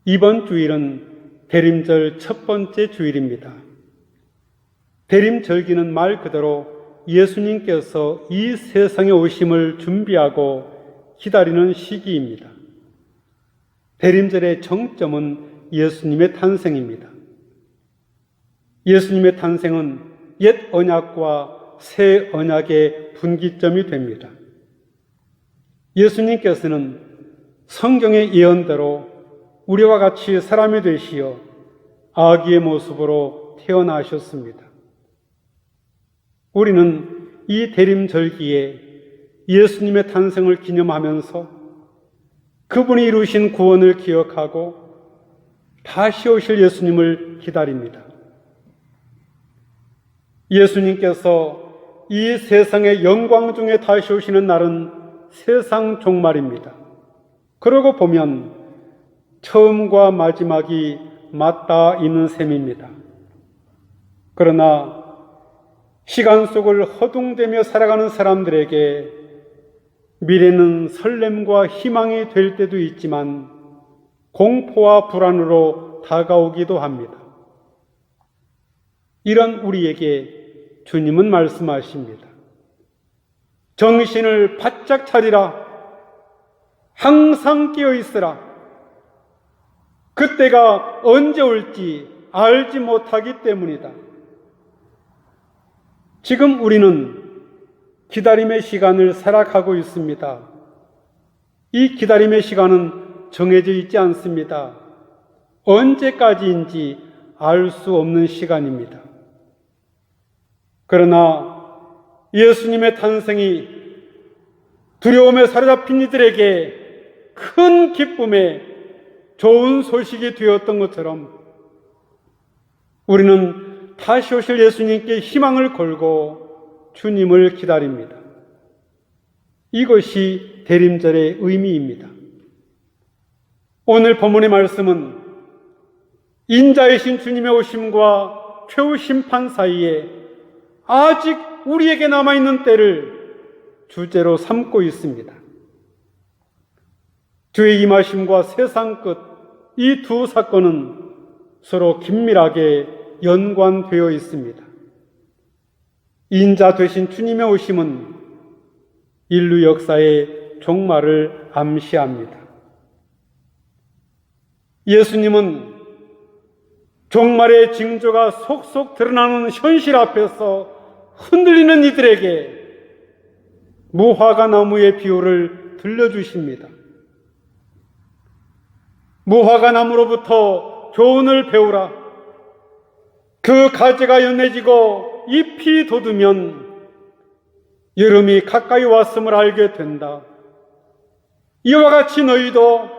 이번 주일은 대림절 첫 번째 주일입니다. 대림절기는 말 그대로 예수님께서 이 세상에 오심을 준비하고 기다리는 시기입니다. 대림절의 정점은 예수님의 탄생입니다. 예수님의 탄생은 옛 언약과 새 언약의 분기점이 됩니다. 예수님께서는 성경의 예언대로 우리와 같이 사람이 되시어 아기의 모습으로 태어나셨습니다. 우리는 이 대림절기에 예수님의 탄생을 기념하면서 그분이 이루신 구원을 기억하고 다시 오실 예수님을 기다립니다. 예수님께서 이 세상의 영광 중에 다시 오시는 날은 세상 종말입니다. 그러고 보면 처음과 마지막이 맞닿아 있는 셈입니다. 그러나 시간 속을 허둥대며 살아가는 사람들에게 미래는 설렘과 희망이 될 때도 있지만 공포와 불안으로 다가오기도 합니다. 이런 우리에게 주님은 말씀하십니다. 정신을 바짝 차리라. 항상 깨어 있으라. 그때가 언제 올지 알지 못하기 때문이다. 지금 우리는 기다림의 시간을 살아가고 있습니다. 이 기다림의 시간은 정해져 있지 않습니다. 언제까지인지 알 수 없는 시간입니다. 그러나 예수님의 탄생이 두려움에 사로잡힌 이들에게 큰 기쁨의 좋은 소식이 되었던 것처럼 우리는 다시 오실 예수님께 희망을 걸고 주님을 기다립니다. 이것이 대림절의 의미입니다. 오늘 본문의 말씀은 인자이신 주님의 오심과 최후 심판 사이에 아직 우리에게 남아있는 때를 주제로 삼고 있습니다. 주의 임하심과 세상 끝 이 두 사건은 서로 긴밀하게 연관되어 있습니다. 인자 되신 주님의 오심은 인류 역사의 종말을 암시합니다. 예수님은 종말의 징조가 속속 드러나는 현실 앞에서 흔들리는 이들에게 무화과 나무의 비유를 들려주십니다. 무화과 나무로부터 교훈을 배우라. 그 가지가 연해지고 잎이 돋으면 여름이 가까이 왔음을 알게 된다. 이와 같이 너희도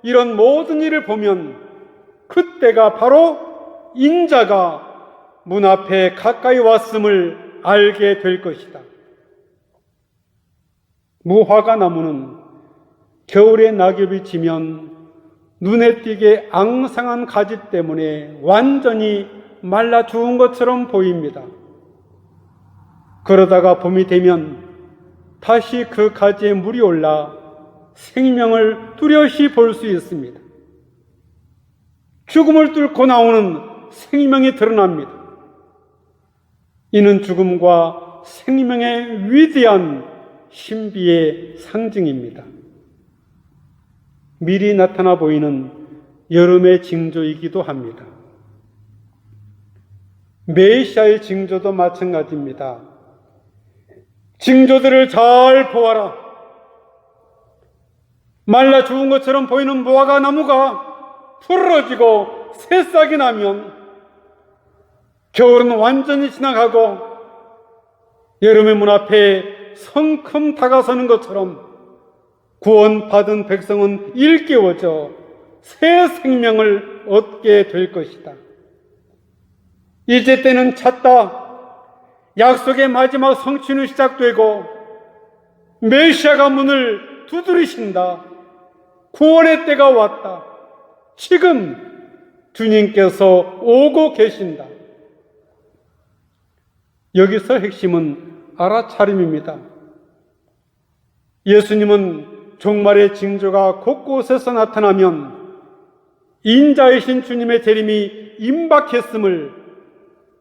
이런 모든 일을 보면 그때가 바로 인자가 문 앞에 가까이 왔음을 알게 될 것이다. 무화과 나무는 겨울에 낙엽이 지면 눈에 띄게 앙상한 가지 때문에 완전히 말라 죽은 것처럼 보입니다. 그러다가 봄이 되면 다시 그 가지에 물이 올라 생명을 뚜렷이 볼 수 있습니다. 죽음을 뚫고 나오는 생명이 드러납니다. 이는 죽음과 생명의 위대한 신비의 상징입니다. 미리 나타나 보이는 여름의 징조이기도 합니다. 메시아의 징조도 마찬가지입니다. 징조들을 잘 보아라. 말라 죽은 것처럼 보이는 무화과 나무가 풀어지고 새싹이 나면 겨울은 완전히 지나가고 여름의 문 앞에 성큼 다가서는 것처럼 구원받은 백성은 일깨워져 새 생명을 얻게 될 것이다. 이제 때는 찼다. 약속의 마지막 성취는 시작되고 메시아가 문을 두드리신다. 구원의 때가 왔다. 지금 주님께서 오고 계신다. 여기서 핵심은 알아차림입니다. 예수님은 종말의 징조가 곳곳에서 나타나면 인자이신 주님의 재림이 임박했음을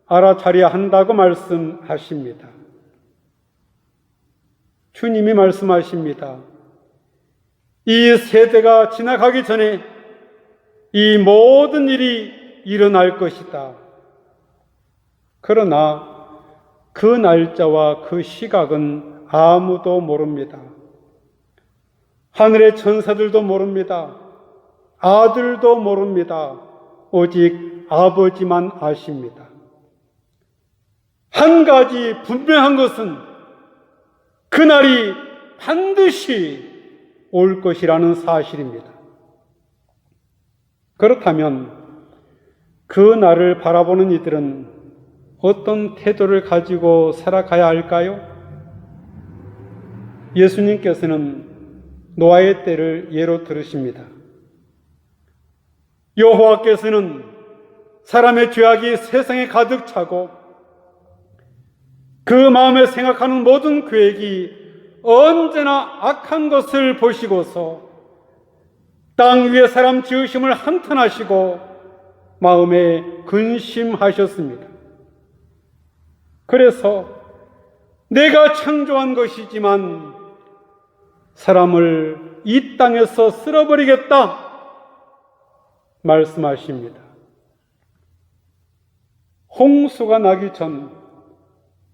알아차려야 한다고 말씀하십니다. 주님이 말씀하십니다. 이 세대가 지나가기 전에 이 모든 일이 일어날 것이다. 그러나 그 날짜와 그 시각은 아무도 모릅니다. 하늘의 천사들도 모릅니다. 아들도 모릅니다. 오직 아버지만 아십니다. 한 가지 분명한 것은 그날이 반드시 올 것이라는 사실입니다. 그렇다면 그 날을 바라보는 이들은 어떤 태도를 가지고 살아가야 할까요? 예수님께서는 노아의 때를 예로 들으십니다. 여호와께서는 사람의 죄악이 세상에 가득 차고 그 마음에 생각하는 모든 계획이 언제나 악한 것을 보시고서 땅 위에 사람 지으심을 한탄하시고 마음에 근심하셨습니다. 그래서 내가 창조한 것이지만 사람을 이 땅에서 쓸어버리겠다 말씀하십니다. 홍수가 나기 전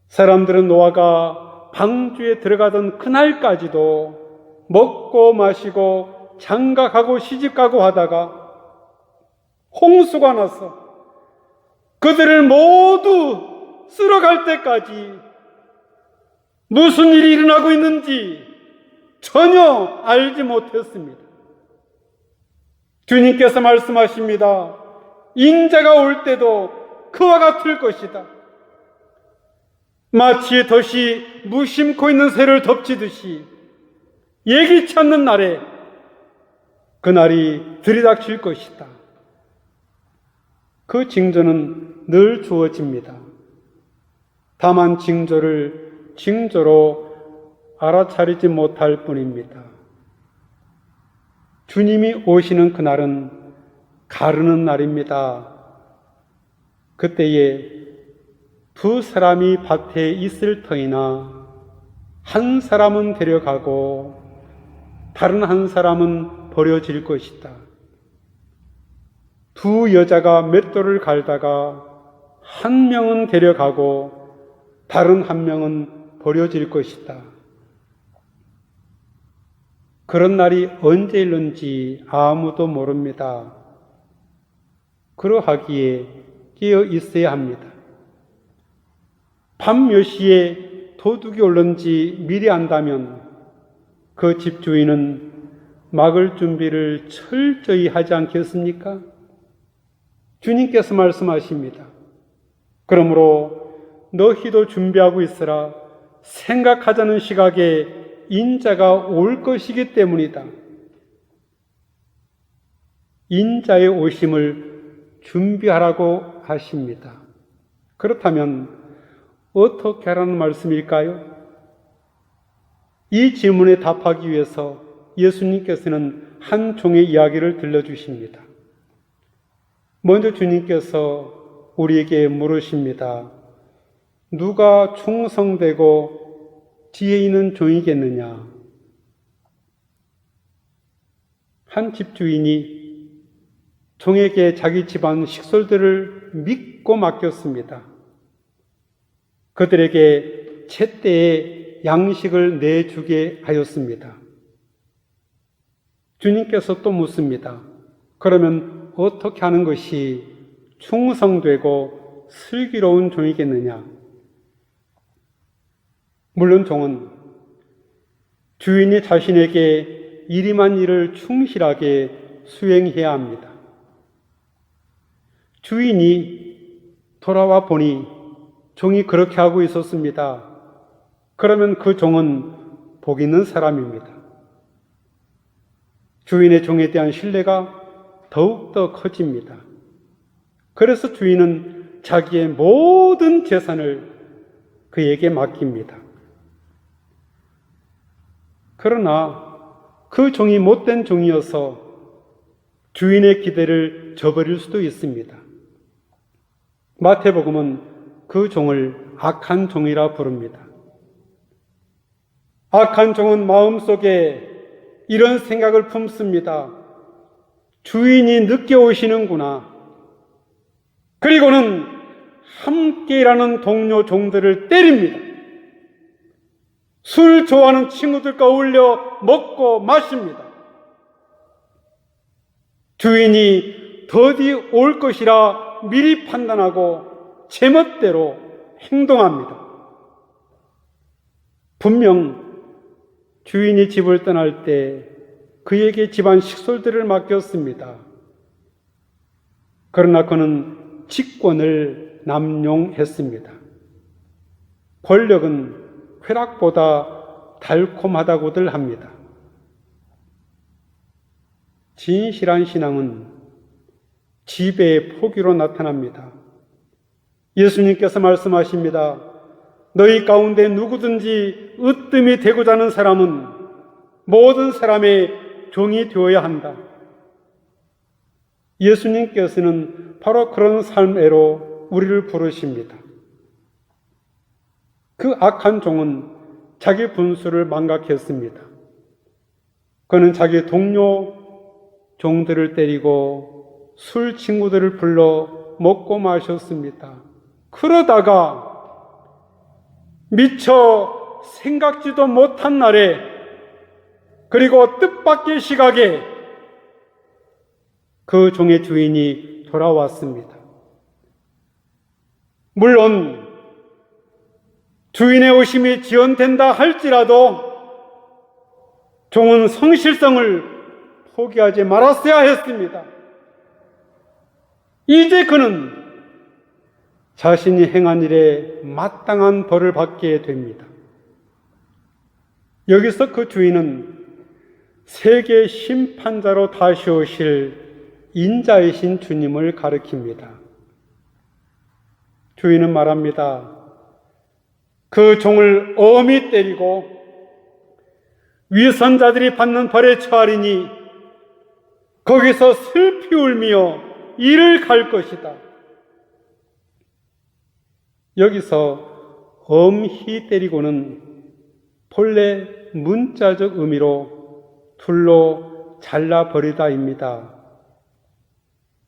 사람들은 노아가 방주에 들어가던 그날까지도 먹고 마시고 장가가고 시집가고 하다가 홍수가 나서 그들을 모두 쓸어갈 때까지 무슨 일이 일어나고 있는지 전혀 알지 못했습니다. 주님께서 말씀하십니다. 인자가 올 때도 그와 같을 것이다. 마치 덫이 무심코 있는 새를 덮치듯이 예기치 않는 날에 그날이 들이닥칠 것이다. 그 징조는 늘 주어집니다. 다만 징조를 징조로 알아차리지 못할 뿐입니다. 주님이 오시는 그날은 가르는 날입니다. 그때에 두 사람이 밭에 있을 터이나 한 사람은 데려가고 다른 한 사람은 버려질 것이다. 두 여자가 맷돌을 갈다가 한 명은 데려가고 다른 한 명은 버려질 것이다. 그런 날이 언제 일는지 아무도 모릅니다. 그러하기에 깨어 있어야 합니다. 밤 몇 시에 도둑이 올는지 미리 안다면 그 집주인은 막을 준비를 철저히 하지 않겠습니까? 주님께서 말씀하십니다. 그러므로 너희도 준비하고 있으라. 생각하자는 시각에 인자가 올 것이기 때문이다. 인자의 오심을 준비하라고 하십니다. 그렇다면 어떻게 하라는 말씀일까요? 이 질문에 답하기 위해서 예수님께서는 한 종의 이야기를 들려주십니다. 먼저 주님께서 우리에게 물으십니다. 누가 충성되고 지혜 있는 종이겠느냐? 한 집주인이 종에게 자기 집안 식솔들을 믿고 맡겼습니다. 그들에게 제때에 양식을 내주게 하였습니다. 주님께서 또 묻습니다. 그러면 어떻게 하는 것이 충성되고 슬기로운 종이겠느냐? 물론 종은 주인이 자신에게 일임한 일을 충실하게 수행해야 합니다. 주인이 돌아와 보니 종이 그렇게 하고 있었습니다. 그러면 그 종은 복 있는 사람입니다. 주인의 종에 대한 신뢰가 더욱더 커집니다. 그래서 주인은 자기의 모든 재산을 그에게 맡깁니다. 그러나 그 종이 못된 종이어서 주인의 기대를 저버릴 수도 있습니다. 마태복음은 그 종을 악한 종이라 부릅니다. 악한 종은 마음속에 이런 생각을 품습니다. 주인이 늦게 오시는구나. 그리고는 함께 일하는 동료 종들을 때립니다. 술 좋아하는 친구들과 어울려 먹고 마십니다. 주인이 더디 올 것이라 미리 판단하고 제멋대로 행동합니다. 분명 주인이 집을 떠날 때 그에게 집안 식솔들을 맡겼습니다. 그러나 그는 직권을 남용했습니다. 권력은 쾌락보다 달콤하다고들 합니다. 진실한 신앙은 지배의 포기로 나타납니다. 예수님께서 말씀하십니다. 너희 가운데 누구든지 으뜸이 되고자 하는 사람은 모든 사람의 종이 되어야 한다. 예수님께서는 바로 그런 삶애로 우리를 부르십니다. 그 악한 종은 자기 분수를 망각했습니다. 그는 자기 동료 종들을 때리고 술 친구들을 불러 먹고 마셨습니다. 그러다가 미처 생각지도 못한 날에 그리고 뜻밖의 시각에 그 종의 주인이 돌아왔습니다. 물론 주인의 오심이 지연된다 할지라도 종은 성실성을 포기하지 말았어야 했습니다. 이제 그는 자신이 행한 일에 마땅한 벌을 받게 됩니다. 여기서 그 주인은 세계 심판자로 다시 오실 인자이신 주님을 가리킵니다. 주인은 말합니다. 그 종을 엄히 때리고 위선자들이 받는 벌에 처하리니 거기서 슬피 울며 이를 갈 것이다. 여기서 엄히 때리고는 본래 문자적 의미로 둘로 잘라버리다입니다.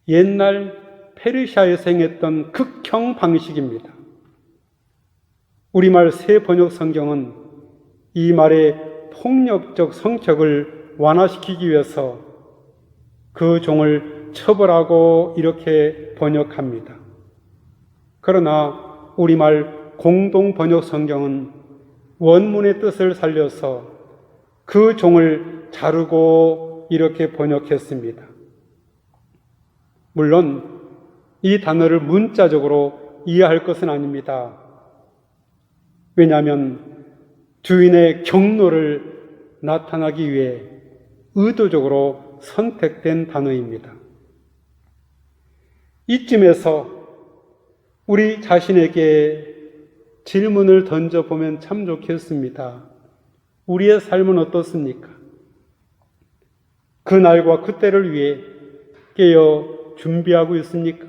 옛날 페르시아에서 행했던 극형 방식입니다. 우리말 새 번역 성경은 이 말의 폭력적 성격을 완화시키기 위해서 그 종을 처벌하고 이렇게 번역합니다. 그러나 우리말 공동 번역 성경은 원문의 뜻을 살려서 그 종을 자르고 이렇게 번역했습니다. 물론 이 단어를 문자적으로 이해할 것은 아닙니다. 왜냐하면 주인의 경로를 나타나기 위해 의도적으로 선택된 단어입니다. 이쯤에서 우리 자신에게 질문을 던져보면 참 좋겠습니다. 우리의 삶은 어떻습니까? 그날과 그때를 위해 깨어 준비하고 있습니까?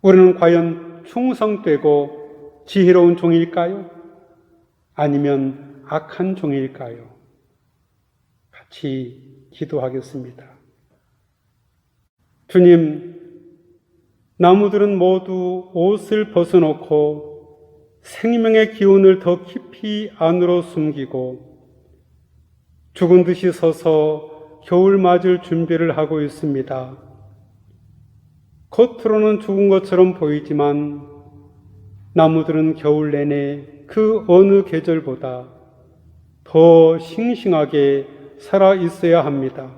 우리는 과연 충성되고 지혜로운 종일까요? 아니면 악한 종일까요? 같이 기도하겠습니다. 주님, 나무들은 모두 옷을 벗어놓고 생명의 기운을 더 깊이 안으로 숨기고 죽은 듯이 서서 겨울 맞을 준비를 하고 있습니다. 겉으로는 죽은 것처럼 보이지만 나무들은 겨울 내내 그 어느 계절보다 더 싱싱하게 살아 있어야 합니다.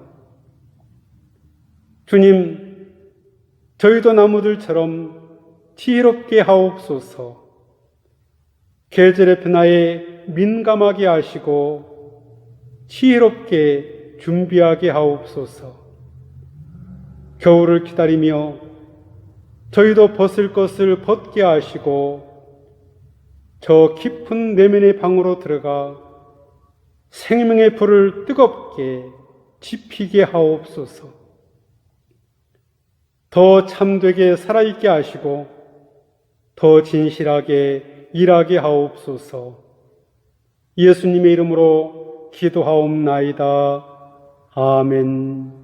주님, 저희도 나무들처럼 지혜롭게 하옵소서. 계절의 변화에 민감하게 하시고 지혜롭게 준비하게 하옵소서. 겨울을 기다리며 저희도 벗을 것을 벗게 하시고 저 깊은 내면의 방으로 들어가 생명의 불을 뜨겁게 지피게 하옵소서. 더 참되게 살아있게 하시고 더 진실하게 일하게 하옵소서. 예수님의 이름으로 기도하옵나이다. 아멘.